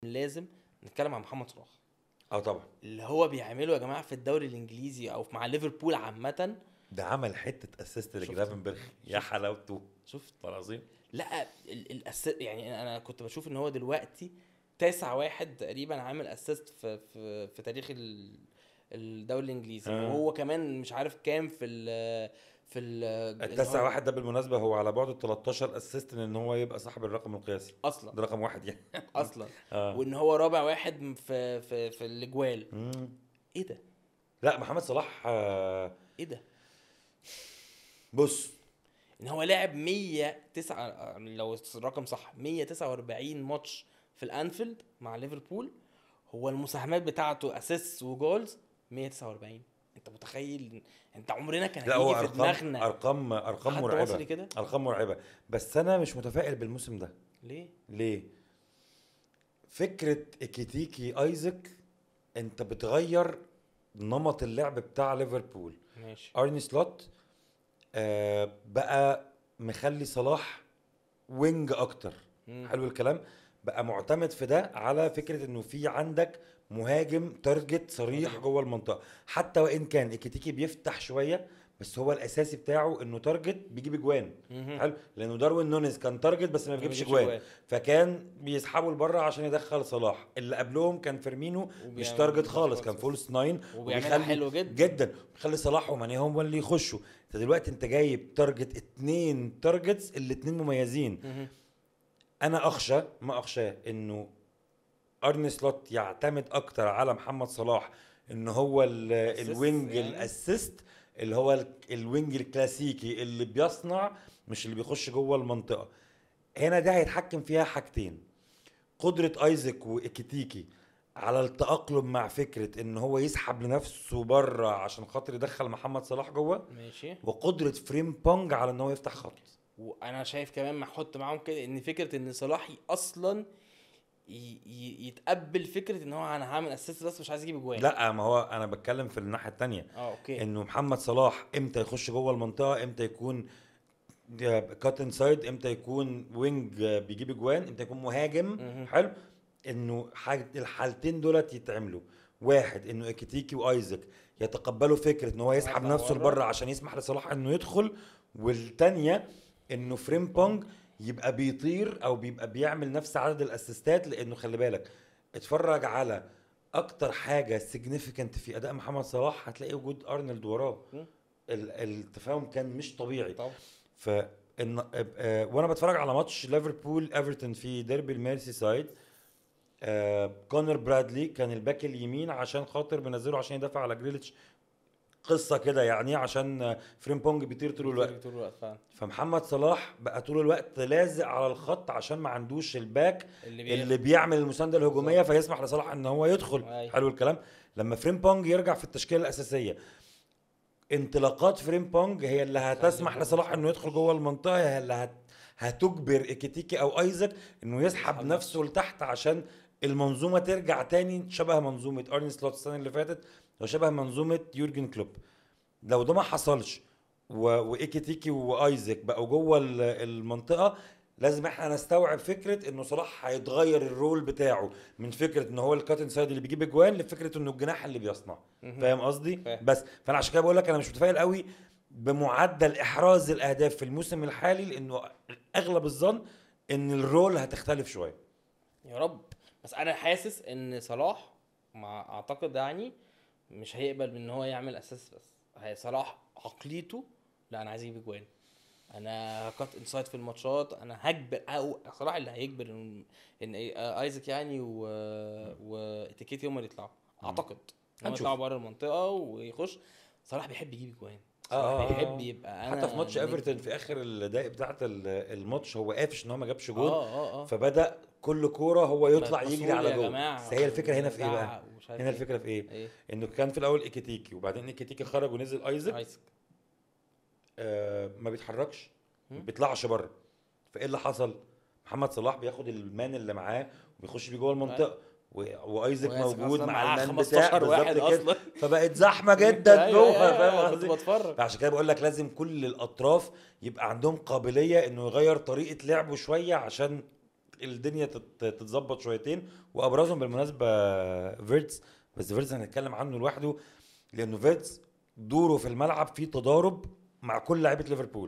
لازم نتكلم عن محمد صلاح. طبعا اللي هو بيعمله يا جماعه في الدوري الانجليزي او مع ليفربول عامه. ده عمل حته اسيست لجرافنبرغ يا حلاوته. شفت العظيم. لا يعني انا كنت بشوف ان هو دلوقتي 9 واحد تقريبا عامل اسيست في تاريخ الدوري الانجليزي. وهو كمان مش عارف كام في التاسع واحد ده بالمناسبه هو على بعد ال 13 اسيست ان هو يبقى صاحب الرقم القياسي اصلا. ده رقم واحد يعني اصلا. وان هو رابع واحد في الاجوال. ايه ده؟ لا محمد صلاح ايه ده؟ بص ان هو لعب 109 لو الرقم صح 149 ماتش في الانفيلد مع ليفربول. هو المساهمات بتاعته اسيست وجولز 149. انت متخيل؟ انت عمرنا كان هيجي في دماغنا ارقام مرعبه كده. ارقام مرعبه. بس انا مش متفائل بالموسم ده. ليه فكره اكيتيكي ايزك انت بتغير نمط اللعب بتاع ليفربول. ماشي. ارني سلوت بقى مخلي صلاح وينج اكتر. حلو الكلام. بقى معتمد في ده على فكرة انه في عندك مهاجم تارجت صريح جوه المنطقة. حتى وان كان اكيتيكي بيفتح شوية بس هو الاساسي بتاعه انه تارجت بيجيب اجوان. حلو لانه داروين نونيز كان تارجت بس ما بيجيبش اجوان فكان بيسحبوا لبره عشان يدخل صلاح. اللي قبلهم كان فيرمينو مش تارجت خالص كان فولس 9 وبيعملها حلو جدا بيخلي صلاح وماني هم اللي يخشوا. انت دلوقتي انت جايب تارجت 2 تارجتس الاتنين مميزين. انا ما اخشى انه ارني سلوت يعتمد اكتر على محمد صلاح ان هو الوينج يعني. الاسيست اللي هو الوينج الكلاسيكي اللي بيصنع مش اللي بيخش جوه المنطقه. هنا ده هيتحكم فيها حاجتين: قدره ايزك واكيتيكي على التأقلم مع فكرة ان هو يسحب لنفسه بره عشان خاطر يدخل محمد صلاح جوه. ماشي. وقدرة فريم بونج على ان هو يفتح خط. وانا شايف كمان ما احط معاهم كده ان فكرة ان صلاح اصلا يتقبل فكرة ان هو انا هعمل اسيست بس مش عايز اجيب جوان. لا ما هو انا بتكلم في الناحية التانية. اوكي. انه محمد صلاح امتى يخش جوه المنطقة امتى يكون كات انسايد امتى يكون وينج بيجيب جوان امتى يكون مهاجم. حلو انه الحالتين دولت يتعملوا. واحد انه اكيتيكي وايزك يتقبلوا فكرة ان هو يسحب نفسه لبره عشان يسمح لصلاح انه يدخل. والتانية انه فريم بونج يبقى بيطير او بيبقى بيعمل نفس عدد الاسيستات. لانه خلي بالك اتفرج على اكتر حاجة سيجنيفيكانت في اداء محمد صلاح هتلاقي وجود ارنولد وراه. التفاهم كان مش طبيعي طبعا. وانا بتفرج على ماتش ليفربول ايفرتون في ديربي الميرسي سايد كونر برادلي كان الباك اليمين عشان خاطر بنزله عشان يدافع على جريليتش. قصه كده يعني عشان فريمبونج بيطير طول الوقت فمحمد صلاح بقى طول الوقت لازق على الخط عشان ما عندوش الباك اللي بيعمل المسانده الهجوميه فيسمح لصلاح ان هو يدخل. حلو الكلام. لما فريمبونج يرجع في التشكيله الاساسيه انطلاقات فريمبونج هي اللي هتسمح لصلاح انه يدخل جوه المنطقه. هي اللي هتجبر اكيتيكي او ايزك انه يسحب نفسه لتحت عشان المنظومه ترجع تاني شبه منظومه ارني سلوت السنه اللي فاتت وشبه منظومه يورجن كلوب. لو ده ما حصلش وايكيتيكي وايزك بقوا جوه المنطقه لازم احنا نستوعب فكره انه صلاح هيتغير الرول بتاعه من فكره ان هو الكات انسايد اللي بيجيب اجوان لفكره انه الجناح اللي بيصنع. فاهم قصدي؟ بس فانا عشان كده بقول لك انا مش متفائل قوي بمعدل احراز الاهداف في الموسم الحالي لانه اغلب الظن ان الرول هتختلف شويه. يا رب. بس انا حاسس ان صلاح مع اعتقد يعني مش هيقبل ان هو يعمل اساس بس. هي صلاح عقليته لا انا عايز اجيب اجوان. انا كات انسايد في الماتشات انا هجبر او صلاح اللي هيجبر ان ايزك يعني واتيكيتي هم اللي يطلعوا. اعتقد هم يطلعوا بره المنطقه ويخش. صلاح بيحب يجيب اجوان. صلاح بيحب يبقى حتى في ماتش ايفرتون في اخر الدقائق بتاعه الماتش هو قافش ان هو ما جابش جول. فبدا كل كوره هو يطلع يجري على جول. بس هي الفكره هنا في ايه بقى؟ هنا الفكره في ايه؟ انه كان في الاول ايكيتيكي وبعدين ايكيتيكي خرج ونزل ايزك. ما بيتحركش ما بيطلعش بره. فايه اللي حصل؟ محمد صلاح بياخد المان اللي معاه وبيخش بيه جوه المنطقه وايزك موجود مع المان بتاعه بالظبط كده. فبقت زحمه جدا جوه. فاهم قصدي؟ فعشان كده بقول لك لازم كل الاطراف يبقى عندهم قابليه انه يغير طريقه لعبه شويه عشان الدنيا تتظبط شويتين. وابرزهم بالمناسبه فيرتس، بس فيرتس هنتكلم عنه لوحده، لانه فيرتس دوره في الملعب فيه تضارب مع كل لعيبه ليفربول.